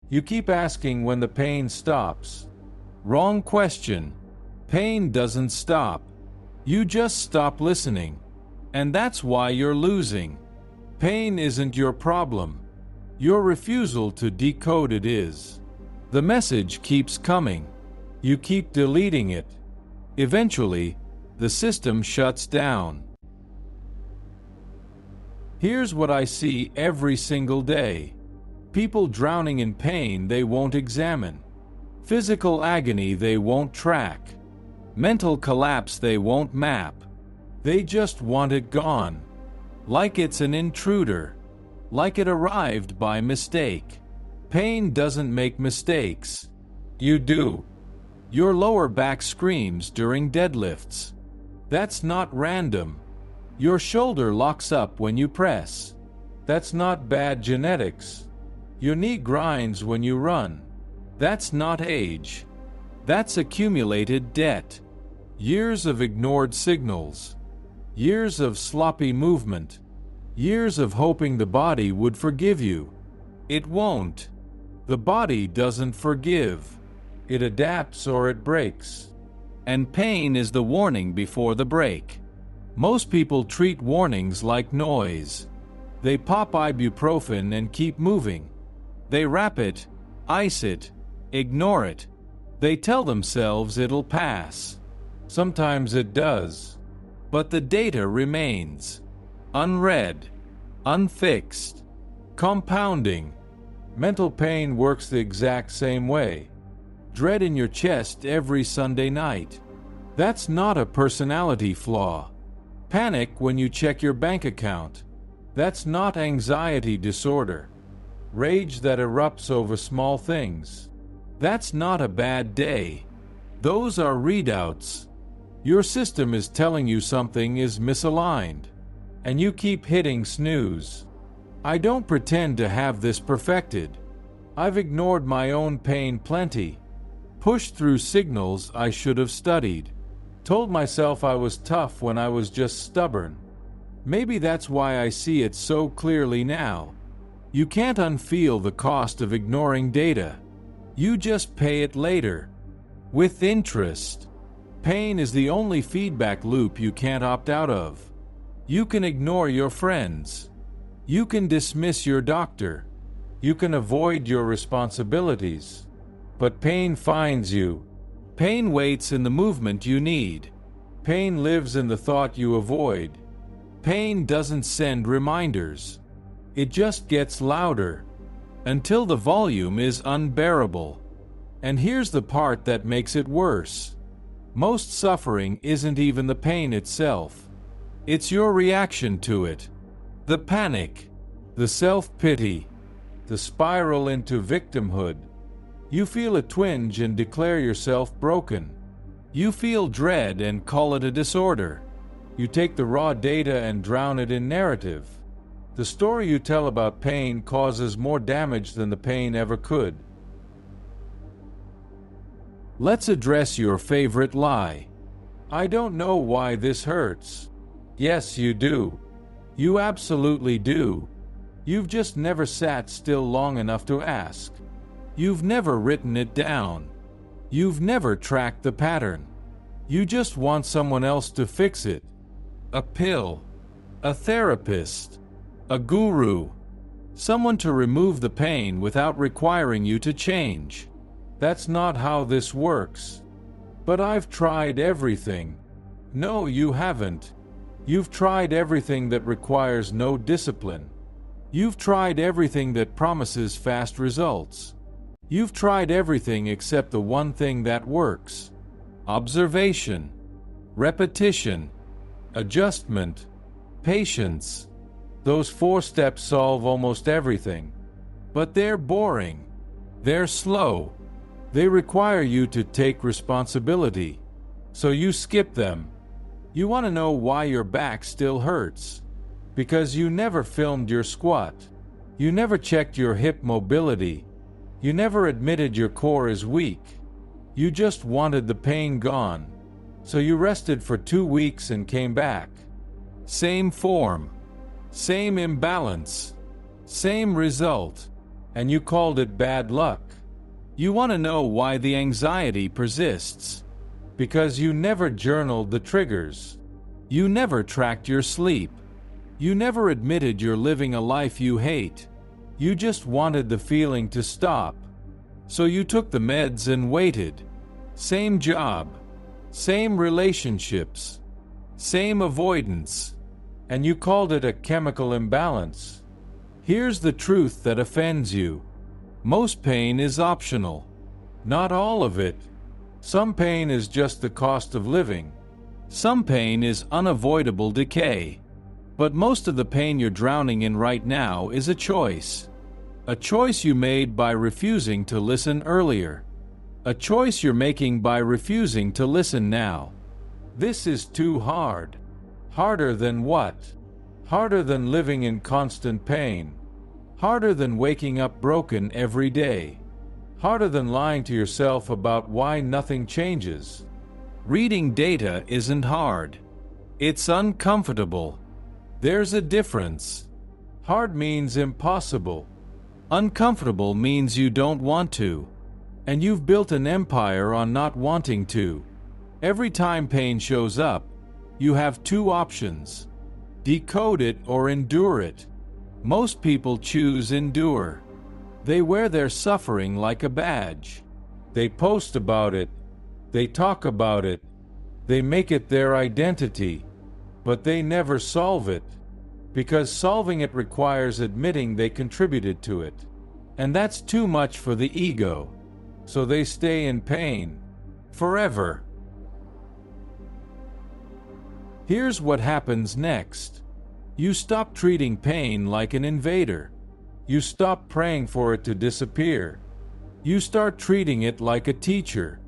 You keep asking when the pain stops. Wrong question. Pain doesn't stop. You just stop listening. And that's why you're losing. Pain isn't your problem. Your refusal to decode it is. The message keeps coming. You keep deleting it. Eventually, the system shuts down. Here's what I see every single day. People drowning in pain they won't examine. Physical agony they won't track. Mental collapse they won't map. They just want it gone. Like it's an intruder. Like it arrived by mistake. Pain doesn't make mistakes. You do. Your lower back screams during deadlifts. That's not random. Your shoulder locks up when you press. That's not bad genetics. Your knee grinds when you run. That's not age. That's accumulated debt. Years of ignored signals. Years of sloppy movement. Years of hoping the body would forgive you. It won't. The body doesn't forgive. It adapts or it breaks. And pain is the warning before the break. Most people treat warnings like noise. They pop ibuprofen and keep moving. They wrap it, ice it, ignore it. They tell themselves it'll pass. Sometimes it does. But the data remains. Unread. Unfixed. Compounding. Mental pain works the exact same way. Dread in your chest every Sunday night. That's not a personality flaw. Panic when you check your bank account. That's not anxiety disorder. Rage that erupts over small things. That's not a bad day. Those are readouts. Your system is telling you something is misaligned. And you keep hitting snooze. I don't pretend to have this perfected. I've ignored my own pain plenty. Pushed through signals I should have studied. Told myself I was tough when I was just stubborn. Maybe that's why I see it so clearly now. You can't unfeel the cost of ignoring data. You just pay it later. With interest. Pain is the only feedback loop you can't opt out of. You can ignore your friends. You can dismiss your doctor. You can avoid your responsibilities. But pain finds you. Pain waits in the movement you need. Pain lives in the thought you avoid. Pain doesn't send reminders. It just gets louder. Until the volume is unbearable. And here's the part that makes it worse. Most suffering isn't even the pain itself. It's your reaction to it. The panic. The self-pity. The spiral into victimhood. You feel a twinge and declare yourself broken. You feel dread and call it a disorder. You take the raw data and drown it in narrative. The story you tell about pain causes more damage than the pain ever could. Let's address your favorite lie. I don't know why this hurts. Yes, you do. You absolutely do. You've just never sat still long enough to ask. You've never written it down. You've never tracked the pattern. You just want someone else to fix it. A pill. A therapist. A guru. Someone to remove the pain without requiring you to change. That's not how this works. But I've tried everything. No, you haven't. You've tried everything that requires no discipline. You've tried everything that promises fast results. You've tried everything except the one thing that works. Observation, repetition, adjustment, patience. Those 4 steps solve almost everything. But they're boring. They're slow. They require you to take responsibility. So you skip them. You want to know why your back still hurts? Because you never filmed your squat. You never checked your hip mobility. You never admitted your core is weak. You just wanted the pain gone. So you rested for 2 weeks and came back. Same form. Same imbalance. Same result. and you called it bad luck. You want to know why the anxiety persists. Because you never journaled the triggers. You never tracked your sleep. You never admitted you're living a life you hate. You just wanted the feeling to stop. So you took the meds and waited. Same job, same relationships, same avoidance, and you called it a chemical imbalance. Here's the truth that offends you. Most pain is optional. Not all of it. Some pain is just the cost of living. Some pain is unavoidable decay. But most of the pain you're drowning in right now is a choice. A choice you made by refusing to listen earlier. A choice you're making by refusing to listen now. This is too hard. Harder than what? Harder than living in constant pain. Harder than waking up broken every day. Harder than lying to yourself about why nothing changes. Reading data isn't hard. It's uncomfortable. There's a difference. Hard means impossible. Uncomfortable means you don't want to. And you've built an empire on not wanting to. Every time pain shows up, you have two options. Decode it or endure it. Most people choose endure. They wear their suffering like a badge. They post about it. They talk about it. They make it their identity. But they never solve it. Because solving it requires admitting they contributed to it. And that's too much for the ego. So they stay in pain. Forever. Here's what happens next. You stop treating pain like an invader. You stop praying for it to disappear. You start treating it like a teacher.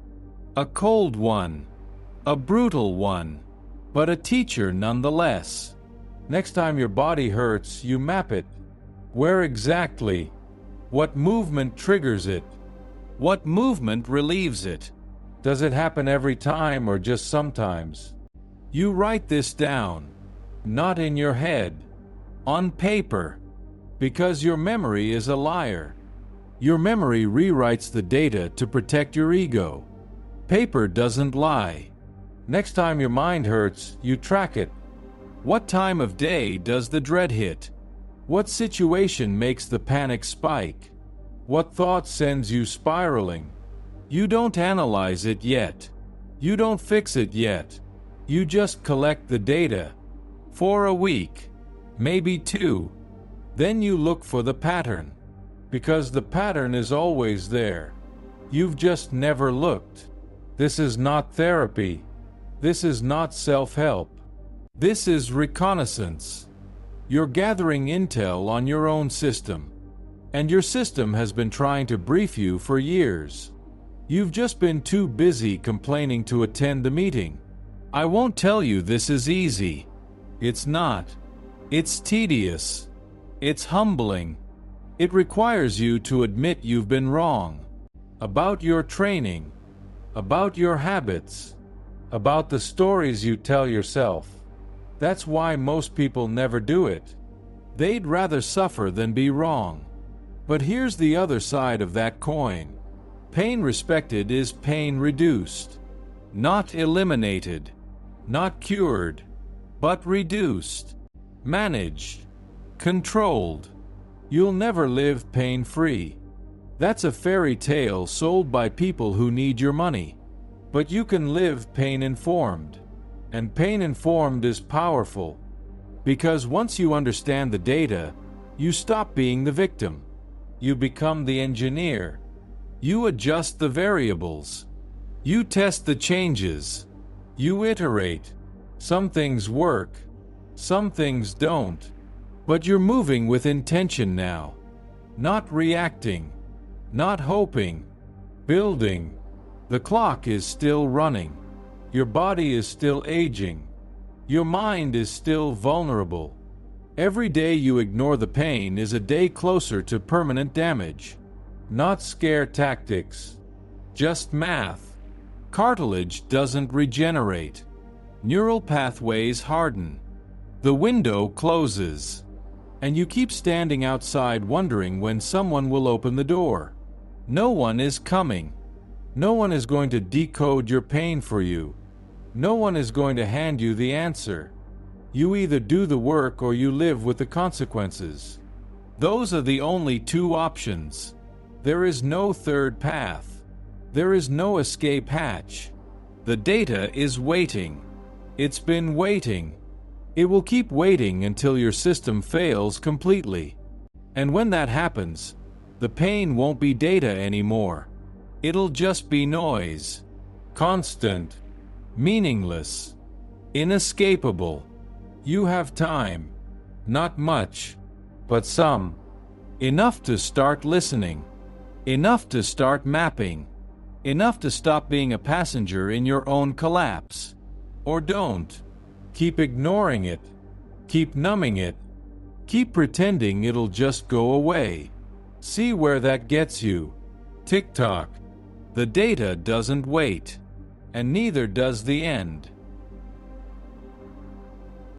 A cold one. A brutal one. But a teacher nonetheless. Next time your body hurts, you map it. Where exactly? What movement triggers it? What movement relieves it? Does it happen every time or just sometimes? You write this down. Not in your head. On paper. Because your memory is a liar. Your memory rewrites the data to protect your ego. Paper doesn't lie. Next time your mind hurts, you track it. What time of day does the dread hit? What situation makes the panic spike? What thought sends you spiraling? You don't analyze it yet. You don't fix it yet. You just collect the data. For a week. Maybe 2. Then you look for the pattern. Because the pattern is always there. You've just never looked. This is not therapy. This is not self-help. This is reconnaissance. You're gathering intel on your own system. And your system has been trying to brief you for years. You've just been too busy complaining to attend the meeting. I won't tell you this is easy. It's not. It's tedious. It's humbling. It requires you to admit you've been wrong. About your training. About your habits. About the stories you tell yourself. That's why most people never do it. They'd rather suffer than be wrong. But here's the other side of that coin. Pain respected is pain reduced. Not eliminated. Not cured. But reduced. Managed. Controlled. You'll never live pain-free. That's a fairy tale sold by people who need your money. But you can live pain-informed. And pain-informed is powerful. Because once you understand the data, you stop being the victim. You become the engineer. You adjust the variables. You test the changes. You iterate. Some things work. Some things don't. But you're moving with intention now. Not reacting. Not hoping. Building. The clock is still running. Your body is still aging. Your mind is still vulnerable. Every day you ignore the pain is a day closer to permanent damage. Not scare tactics. Just math. Cartilage doesn't regenerate. Neural pathways harden. The window closes. And you keep standing outside wondering when someone will open the door. No one is coming. No one is going to decode your pain for you. No one is going to hand you the answer. You either do the work or you live with the consequences. Those are the only two options. There is no third path. There is no escape hatch. The data is waiting. It's been waiting. It will keep waiting until your system fails completely. And when that happens, the pain won't be data anymore. It'll just be noise. Constant. Meaningless. Inescapable. You have time. Not much, but some. Enough to start listening. Enough to start mapping. Enough to stop being a passenger in your own collapse. Or don't. Keep ignoring it. Keep numbing it. Keep pretending it'll just go away. See where that gets you. Tick-tock. The data doesn't wait. And neither does the end.